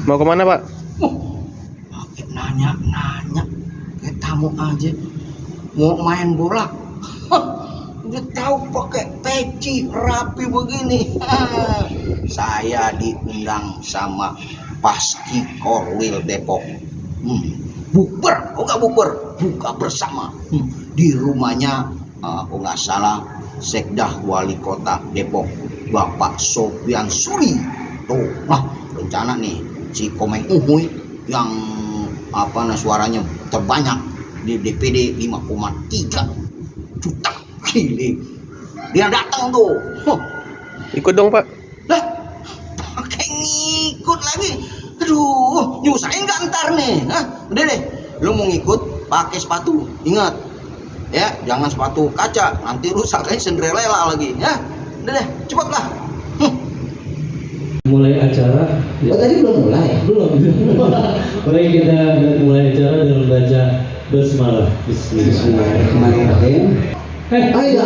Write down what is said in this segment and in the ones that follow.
Mau kemana Pak? Pakai nanya kayak tamu aja. Mau main bola? Udah tahu pakai peci rapi begini. Saya diundang sama Paski Korwil Depok. Bukber, nggak bukber, buka bersama di rumahnya. Oh nggak salah, Sekdah Wali Kota Depok, Bapak Sofyan Suri. Tuh, nah rencana nih si Komeng Uhuy yang suaranya terbanyak di DPD 5,3 juta. Gile, dia datang tuh. Ikut dong Pak. Lah, pakai ngikut lagi. Aduh, nyusahin nggak ntar nih? Udah deh, lu mau ngikut pakai sepatu. Ingat, ya jangan sepatu kaca, nanti rusak kayak Cinderella lagi. Ya, udah deh, cepatlah. Mulai acara. Oh tadi belum mulai? Belum. Mari kita mulai acara dengan baca basmalah. Bismillahirrahmanirrahim. Ayo,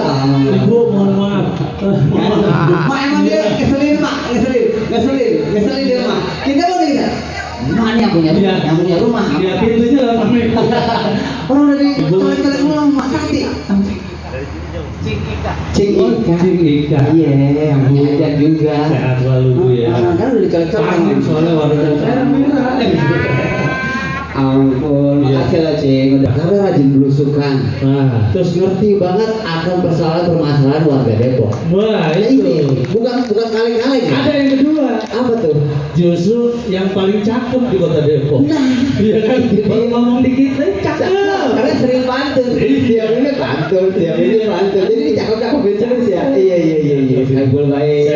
Ibu mohon maaf. Mak emang dia ngeselin dia mak. Kita mau kita. Mana yang punya rumah? Yang punya rumah. Ya pintunya lah Pak. Orang dari colek-colek ulang mak tadi. Cing Ika. Iya, yang punya juga. Sehat selalu Bu ya. Kan udah dicolek-colek. Amin soalnya warna saya merah. Ampun, makasih lah Cing. Udah karena rajin belusukan. Nah, Terus ngerti banget akan permasalahan warga Depok. wah Nah, itu. ini bukan kaleng-kaleng ya. Ada yang kedua. Apa tuh? Justru yang paling cakep di Kota Depok. Nah, Iya kan? Baru ngomong dikit, cakep. karena sering pantun. Tiap ini pantun. Jadi cakep-cakep terus ya. Iya. Kabul baik.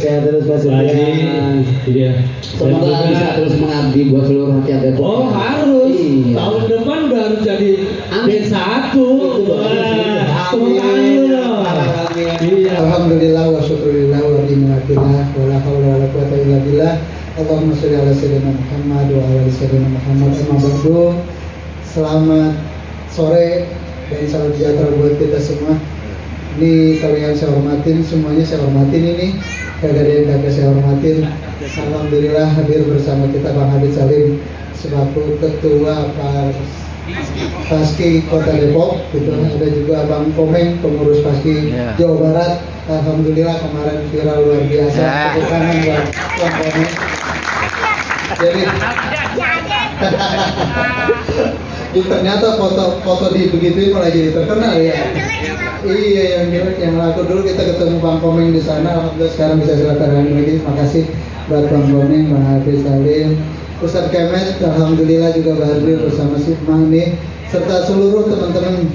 Sehat terus Pak Sufyan. Iya. Semoga Dan juga- bisa terus mengabdi buat seluruh rakyat Depok. Oh harus. Iya. Tahun depan udah harus jadi Amin. D1. Itu bagus. Tepuk tangan dulu dong. Iya. Alhamdulillah wa syukurillah wa ni'matillah wa la haula wa la quwata illa billah. Allahumma sholli ala sayyidina Muhammad wa ala ali sayyidina Muhammad. Amma ba'du. Selamat sore dan salam sejahtera buat kita semua. Ini kalian saya hormatin, semuanya saya hormatin ini. Kagak ada yang kagak saya hormatin. Alhamdulillah hadir bersama kita Bang Habib Salim selaku Ketua Paski Kota Depok, gitu. Ada juga Bang Komeng, pengurus Paski Jawa Barat. Alhamdulillah kemarin viral luar biasa. Tepuk tangan buat Bang Komeng. Jadi ternyata foto begituin malah jadi terkenal ya. Iya, yang laku dulu kita ketemu Bang Komeng di sana. Alhamdulillah sekarang bisa silaturahmi lagi. Terima kasih buat Bang Komeng, Bang Hafiz Salim, Ustadz Kemet, alhamdulillah juga hadir bersama si Mani serta seluruh teman-teman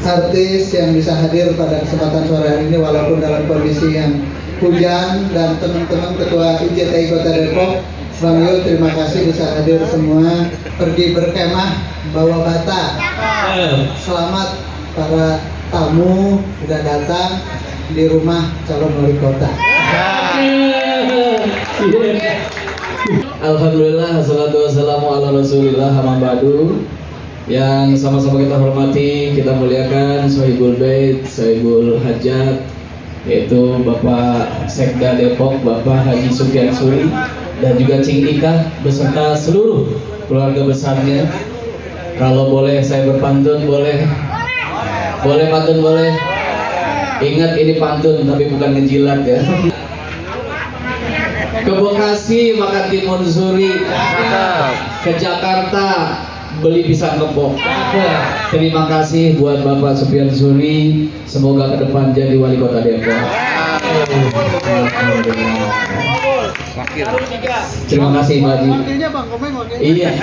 artis yang bisa hadir pada kesempatan sore hari ini walaupun dalam kondisi yang hujan, dan teman-teman Ketua IJTI Kota Depok, Bang Yul, terima kasih bisa hadir semua. Pergi berkemah bawa bata. Selamat para tamu sudah datang di rumah calon wali kota. Alhamdulillah, wassalatu wassalamu ala rasulillah, amma ba'du. Yang sama-sama kita hormati, kita muliakan Sohibul Bait, Sohibul Hajat, yaitu Bapak Sekda Depok, Bapak Haji Sufyan Suri, dan juga Cing Ika beserta seluruh keluarga besarnya. Kalau boleh saya berpantun, boleh pantun boleh. Ingat ini pantun tapi bukan ngejilat ya. Ke Bekasi makan timun suri, ke Jakarta beli pisang kepok. Terima kasih buat Bapak Sufyan Suri, semoga ke depan jadi wali kota Depok. Terima kasih Pak Haji. Iya.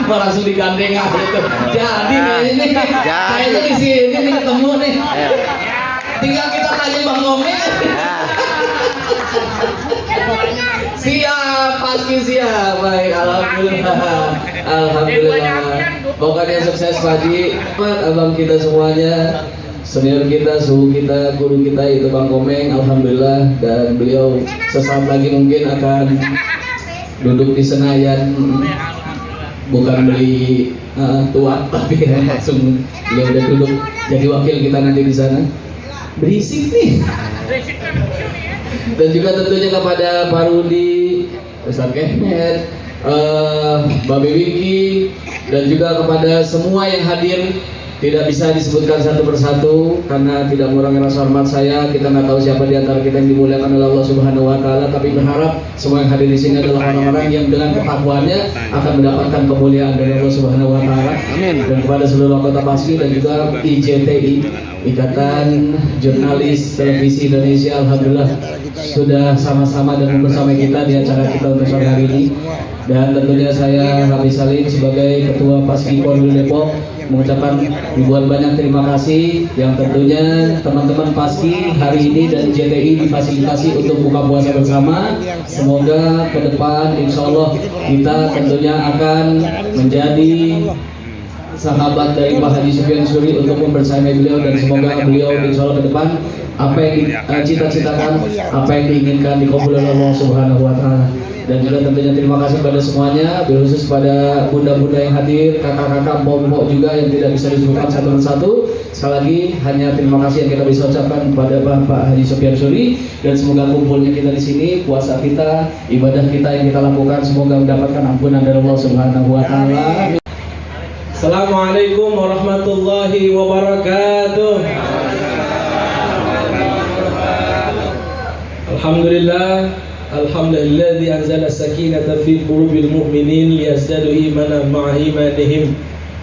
Mau langsung digandeng aja itu. Jadi ini kayaknya di sini nih ketemu nih. Tinggal kita tanya Bang Komeng. Siap, pasti siap. Baik, alhamdulillah. Pokoknya sukses Pak Haji. Abang kita semuanya, senior kita, suhu kita, guru kita itu Bang Komeng, alhamdulillah, dan beliau sesaat lagi mungkin akan duduk di Senayan, bukan beli tuak tapi langsung beliau udah duduk jadi wakil kita nanti di sana. berisik nih. Dan juga tentunya kepada Pak Rudi, Ustaz Kemet, Babe Wiki, dan juga kepada semua yang hadir. Tidak bisa disebutkan satu persatu karena tidak mengurangi rasa hormat saya. Kita nggak tahu siapa di antara kita yang dimuliakan oleh Allah Subhanahu Wa Taala, tapi berharap semua yang hadir di sini adalah orang-orang yang dengan ketakwanya akan mendapatkan kemuliaan dari Allah Subhanahu Wa Taala. Dan kepada seluruh anggota PASKI dan juga IJTI, Ikatan Jurnalis Televisi Indonesia, alhamdulillah sudah sama-sama dan bersama kita di acara kita untuk sore hari ini. Dan tentunya saya Habib Salim sebagai Ketua PASKI Pondok Depok mengucapkan ribuan banyak terima kasih yang tentunya teman-teman PASKI hari ini dan JTI difasilitasi untuk buka puasa bersama. Semoga ke depan insya Allah kita tentunya akan menjadi sahabat dari Pak Haji Sufyan Suri untuk membersamai beliau, dan semoga beliau insya Allah ke depan apa yang dicita-citakan, apa yang diinginkan dikabulkan oleh Allah Subhanahu Wa Taala. Dan juga tentunya terima kasih kepada semuanya, khusus pada bunda-bunda yang hadir, kakak-kakak, mbok-mbok juga yang tidak bisa disebutkan satu persatu. Sekali lagi hanya terima kasih yang kita bisa ucapkan kepada Bapak Haji Sufyan Suri, dan semoga kumpulnya kita di sini, puasa kita, ibadah kita yang kita lakukan semoga mendapatkan ampunan dari Allah Subhanahu Wa Taala. Assalamualaikum warahmatullahi wabarakatuh. Alhamdulillah, alhamdulilladzi anzala sakinata fi qulubil mu'minin liyazdadu imanan ma'a imanihim.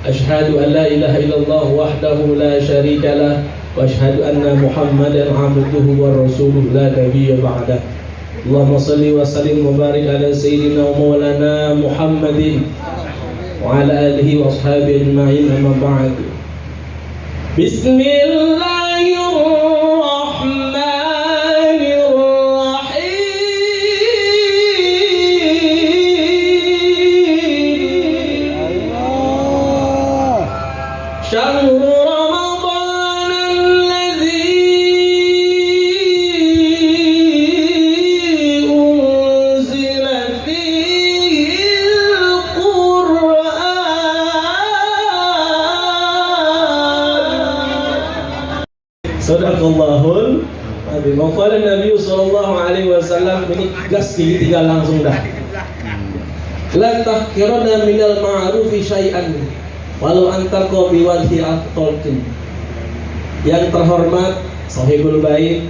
Asyhadu an la ilaha illallah wahdahu la syarika lah wa asyhadu anna Muhammadan 'abduhu wa rasuluhu la nabiyya ba'dah. Allahumma shalli wa sallim wa barik ala sayyidina wa maulana Muhammadin wa ala alihi wa ashabihi ajma'in, amma ba'd. Bismillahirrahmanirrahim. Syahrul Ramadan alladzi unzila fihi al-Qur'an. Sadaqallahul azim. Qala Nabi sallallahu alaihi wasallam, ini gas tiga langsung dah. La tahqirana minal ma'rufi syai'an walau antaqo biwajhi at-talqin. Yang terhormat Sahibul Bait,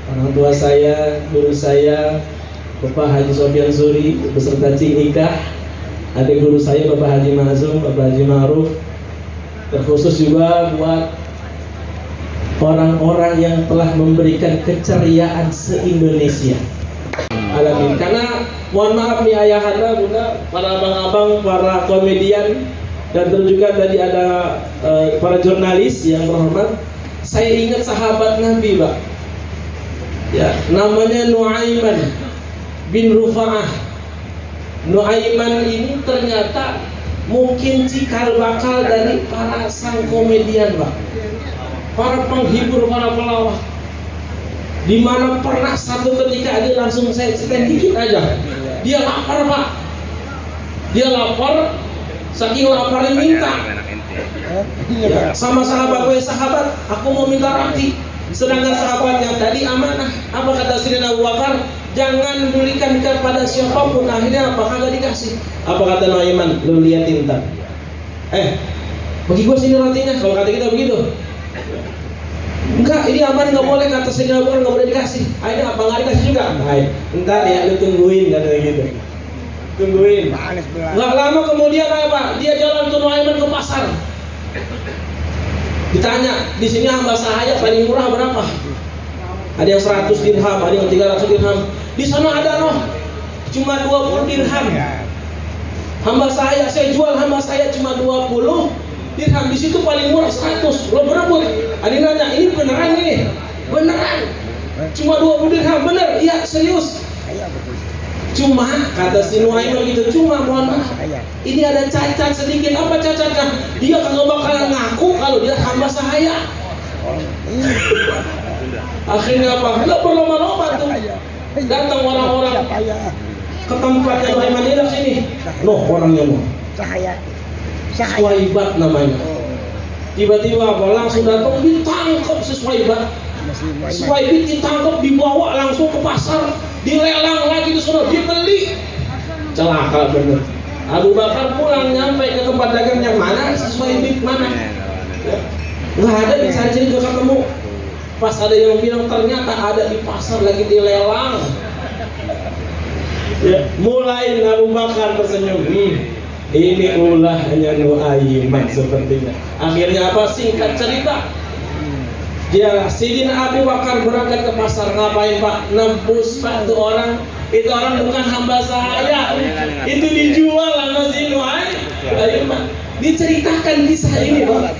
orang tua saya, guru saya Bapak Haji Sufyan Suri beserta Cik Nikah, adik guru saya Bapak Haji Mazum, Bapak Haji Ma'ruf, terkhusus juga buat orang-orang yang telah memberikan keceriaan se-Indonesia. Alamin. Karena mohon maaf nih ayahanda, bunda, para abang-abang, para komedian, dan terus juga tadi ada para jurnalis yang terhormat. Saya ingat sahabat Nabi, Pak. Ya, namanya Nuaiman bin Rufa'ah. Nuaiman ini ternyata mungkin cikal bakal dari para sang komedian, Pak. Para penghibur, para pelawak. Di mana pernah satu ketika dia langsung saya ceritain dikit aja. Dia lapar, Pak. Dia lapar, saking laparnya minta. Ya, sama sahabat, gue sahabat, aku mau minta roti. Sedangkan sahabatnya tadi amanah. Apa kata Sayyidina Abu Bakar? Jangan berikan kepada siapapun. Akhirnya apa? Kagak dikasih. Apa kata Nuaiman? Lu liatin ntar. Bagi gue sini rotinya. Kalau kata kita begitu. Enggak, ini aman, nggak boleh, kata Sayyidina Abu Bakar, nggak boleh dikasih. Akhirnya apa? Nggak dikasih juga. Baik. Ntar ya, lu tungguin katanya gitu. Tungguin. Nggak lama kemudian apa? Dia jalan ke Nuaiman ke pasar. Ditanya, di sini hamba sahaya paling murah berapa? Ada yang 100 dirham, ada yang 300 dirham. Di sana ada cuma 20 dirham. Hamba saya jual hamba saya cuma 20 dirham. Di situ paling murah 100. Lo berebut. Ada yang nanya, ini beneran ini? Beneran. Cuma 20 dirham, bener? Iya, serius. Cuma kata si Nuaiman gitu, cuma mohon maaf, ini ada cacat sedikit. Apa cacatnya? Dia kagak bakalan ngaku kalau dia hamba sahaya. Akhirnya apa? Nggak berlomba-lomba tuh. Datang orang-orang ke tempatnya Nuaiman, ini sini. Loh, orangnya loh. Suwaibat namanya. Tiba-tiba apa? Langsung datang ditangkap si Suwaibat. Suhaibin ditangkap, dibawa langsung ke pasar, dilelang lagi di sana, dibeli. Celaka bener. Abu Bakar pulang nyampe ke tempat dagang yang mana, si Suhaibin mana? Nggak ada, dicari juga ketemu. Pas ada yang bilang ternyata ada di pasar lagi dilelang. Ya, mulai Abu Bakar tersenyum. Ini ulahnya Nuaiman sepertinya. Akhirnya apa? Singkat cerita, dia Sidin Abu Bakar berangkat ke pasar. Ngapain Pak? Nembus Pak, itu orang bukan hamba saya, itu dijual sama si Nuaiman. Diceritakan kisah ini Pak.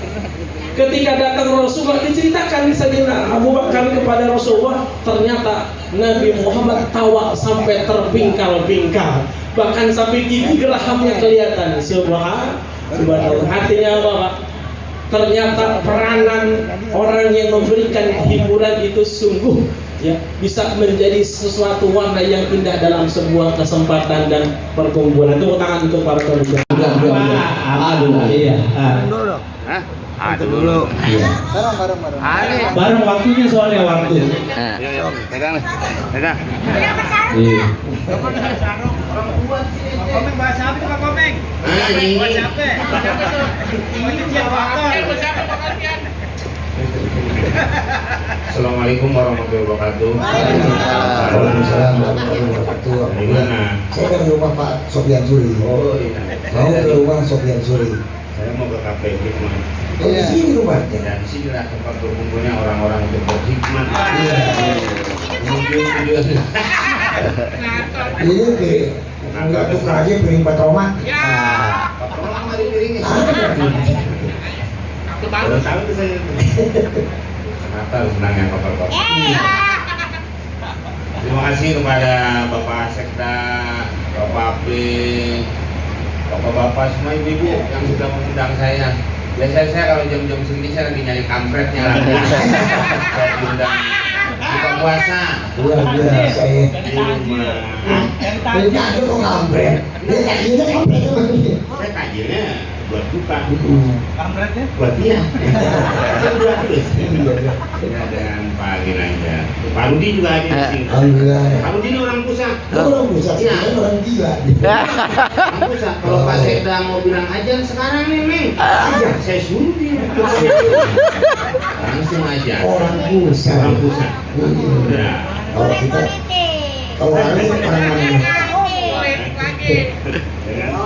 Ketika datang Rasulullah, diceritakan Sayyidina Abu Bakar kepada Rasulullah, ternyata Nabi Muhammad tawa sampai terpingkal-pingkal, bahkan sampai gigi gerahamnya kelihatan. Subhanallah. Artinya apa Pak? Ternyata peranan orang yang memberikan hiburan itu sungguh ya bisa menjadi sesuatu warna yang indah dalam sebuah kesempatan dan perkumpulan. Tepuk tangan untuk para pemirsa. Aduh, iya. Aduh dulu. Bareng waktunya soalnya waktu. Pegang. Iya. Komeng bahasa apa Pak Komeng? Bahasa apa? Assalamualaikum warahmatullahi wabarakatuh. Waalaikumsalam warahmatullahi wabarakatuh. Gimana? Saya kan ke rumah Pak Sofian Suri. Oh iya. Mau ke rumah Sofian Suri. Saya mau ke kafe Hikmah. Oh, di sini rumahnya. Dan disinilah tempat berkumpulnya orang-orang untuk berhikmah. Iya. Mungkin tujuan. Ini ke enggak tuh lagi piring Pak Roma. Tolong mari piringnya. Baru tahu tuh saya. Natal senangnya koper-koper. Terima kasih kepada Bapak Sekda, Bapak Apri, Bapak-bapak semua ibu-ibu yang sudah mengundang saya. Biasanya saya kalau jam-jam segini saya lagi nyari kampretnya lagi. Saya diundang buka puasa. Luar biasa ya. Di rumah. Ini ada kok kampret. Dia kajiannya kampret sama dia. Saya kajiannya buat buka. Kampretnya? Buat dia. Saya berdua terus. Dengan Pak Ginanjar. Pak Rudi juga ada di sini. Alhamdulillah. Pak Rudi ini orang pusat. Orang pusat, Iya. orang gila. Orang pusat. Kalau Pak Sekda mau bilang ajan sekarang nih, Meng. Ajan? Saya suruh dia. Langsung aja. Orang pusat. Orang pusat. Ya. Kalau kita, kalau kali orang mana?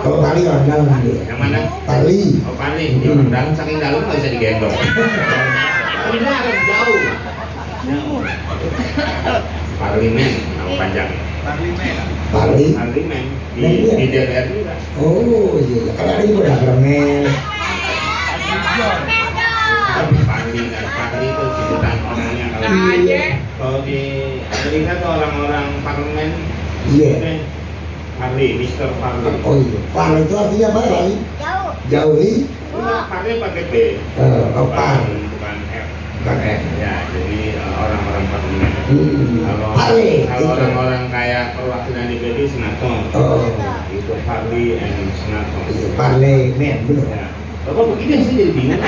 Kalau kali orang dalam dia. Yang mana? Kali. Oh, paling. Di orang dalam saking dalam nggak bisa digendong. Tidak harus jauh. Parlemen, nama panjang. Kali. Parlemen Nah, iya. di DPR juga. Oh iya, kan ada juga parlemen. Parli itu sebutan orangnya Iya. kalau di Amerika tuh orang-orang parlemen. Iya. Parli, Mister Parli. Oh iya. Parli itu artinya apa kali? Jauh. Parli pakai P. Oh, par. Bukan F. Bukan F. Ya, jadi orang-orang parlemen. Kalau Parli. kalau orang-orang kayak perwakilan DPD senator. Oh. Itu Parli and senator. Parlemen, benar. Ya. Bapak begini sih jadi bingung.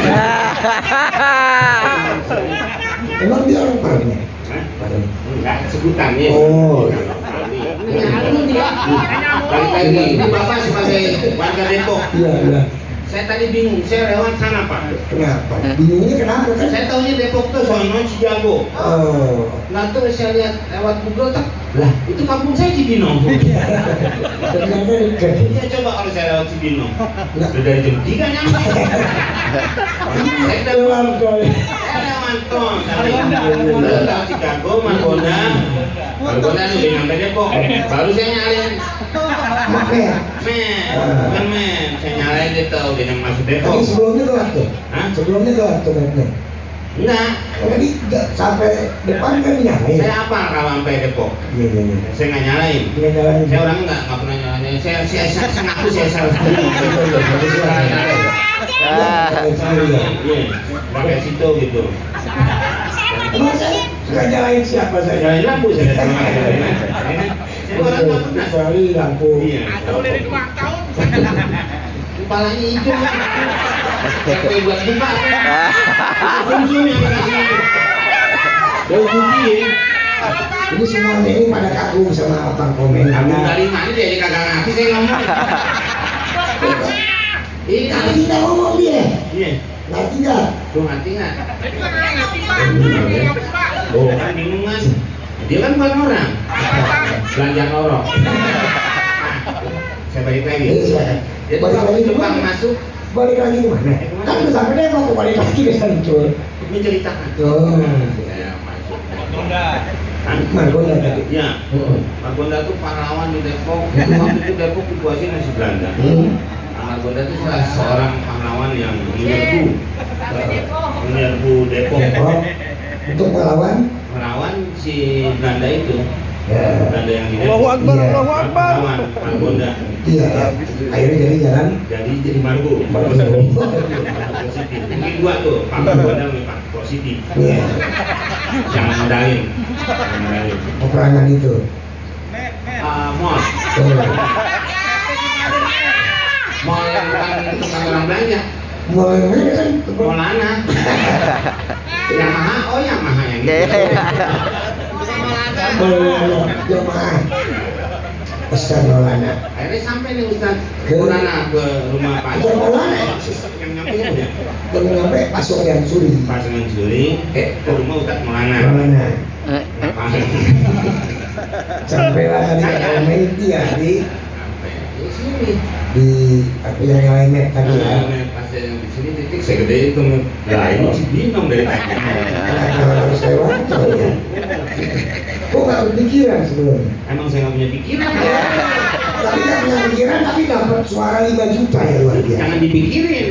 Emang dia orang parlemen? Hah? Parlemen. Enggak, sebutannya. Oh. Balik lagi, ini Bapak sebagai warga Depok. Iya, iya. Saya tadi bingung, saya lewat sana Pak. Kenapa? Bingungnya kenapa kan? Saya tahunya Depok tuh sono Cijago. Oh. Nah terus saya lihat lewat Google tak, lah itu kampung saya Cibinong. Ternyata dekat. Ya coba kalau saya lewat Cibinong, Nah. udah dari jam 3 nyampe. Saya udah Keluar kali. ada manton, udah tahu Chicago, Margonda, Margonda udah nyampe Depok. Baru saya nyalain, Makanya. bukan men, saya nyalain itu udah yang masuk Depok. Tadi sebelumnya keluar tuh. Hah? Sebelumnya keluar tuh mapnya. Enggak, Tadi nggak sampai depan kan nyalain. saya apa kalau sampai Depok? Iya, iya, iya. Saya nggak nyalain. Dia nyalain. Saya orangnya nggak pernah nyalain. Saya ngaku saya salah sendiri. Nyalain sendiri ya. Iya, pakai situ gitu. Emang saya suka nyalain siapa saya? Nyalain lampu saya sama saya orang nggak pernah. Kecuali lampu. Iya. Kepalanya hijau. Sampai buat buka. Sumsum yang dikasih. Jauh suci. Ini semuanya ini pada kagum sama Bang Komeng Kamu karena dari mana dia kagak ngerti saya ngomong. Ini tapi kita ngomong dia Iya. ngerti nggak? Tuh ngerti nggak? Oh kan bingung kan? Dia kan bukan orang. Belanja orang. Saya balik lagi. Ini silakan. Jadi Balik kalau lagi tukang kemana? masuk, Balik lagi kemana? Kan udah sampai deh mau balik lagi ke Sancur. menceritakan. Oh, Saya masuk. Tunda. Hah? Margonda tadi. Ya, Oh. Margonda itu pahlawan di Depok. Waktu itu Depok dikuasai masih Belanda. Margonda itu salah seorang pahlawan yang menyerbu Depok, Depok untuk melawan melawan si Belanda itu. ya. Belanda yang di Depok. Allahu Akbar, Iya. Allahu Akbar. Pahlawan Margonda. Iya, akhirnya jadi jalan Jadi Margo. Margo positif. Ini dua tuh, Pak Margonda sama Pak positif. Iya, Jangan modalin. Jangan modalin. peperangan itu. Mall. Oh. Mall yang bukan tukang orang belanja. Mulai mana kan? Mall Lana. Yamaha, oh Yamaha yang itu. Maulana, jemaah. Ustaz Maulana. Akhirnya sampai nih Ustaz Maulana ke rumah Pak. Ustaz Maulana. Yang nyampe ya? Belum nyampe pasok yang suri. Pasangan Suri ke rumah Ustaz Maulana. Maulana. Ngapain? Sampailah tadi ke Komeng dia Sampai di sini. di apa yang lainnya tadi ya. Pas yang di sini titik segede itu. Lah ini si bingung dari tadi. Kenapa harus lewat ya? Kok nggak berpikiran sebelumnya? Emang saya nggak punya pikiran. Tapi nggak punya pikiran tapi dapat suara 5 juta ya luar biasa. Jangan dipikirin.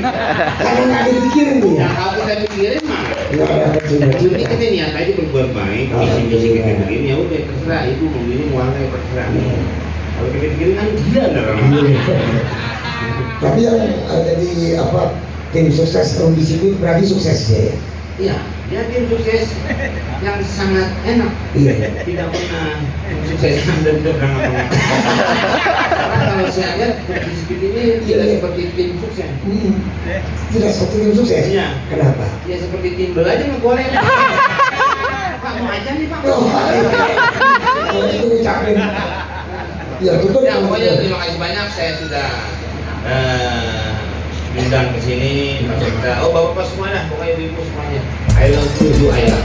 Karena nggak dipikirin dia. Yang kalau kita pikirin mah. Nggak dapat 5 Jadi juta. kita niat aja berbuat baik, misi-misi kita begini ya udah terserah itu mau ini mau apa ya terserah. Kalau kita pikirin kan gila dah orang. Tapi yang jadi apa tim sukses tahun disiplin berarti sukses ya. Iya, dia tim sukses yang sangat enak. Iya. Tidak pernah mensukseskan dan tidak pernah ngapa-ngapa. Karena kalau saya lihat disiplin ini tidak seperti tim sukses. Tidak seperti tim sukses. Iya. Kenapa? Ya seperti tim bola aja ngegoleng. Pak mau aja nih Pak. Oh, kalau itu ucapin. Ya tutup. Ya pokoknya terima kasih banyak saya sudah diundang ke sini Pak Sekda. Oh bapak semua dah pokoknya ibu semuanya. I love you ayah.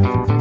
Thank you.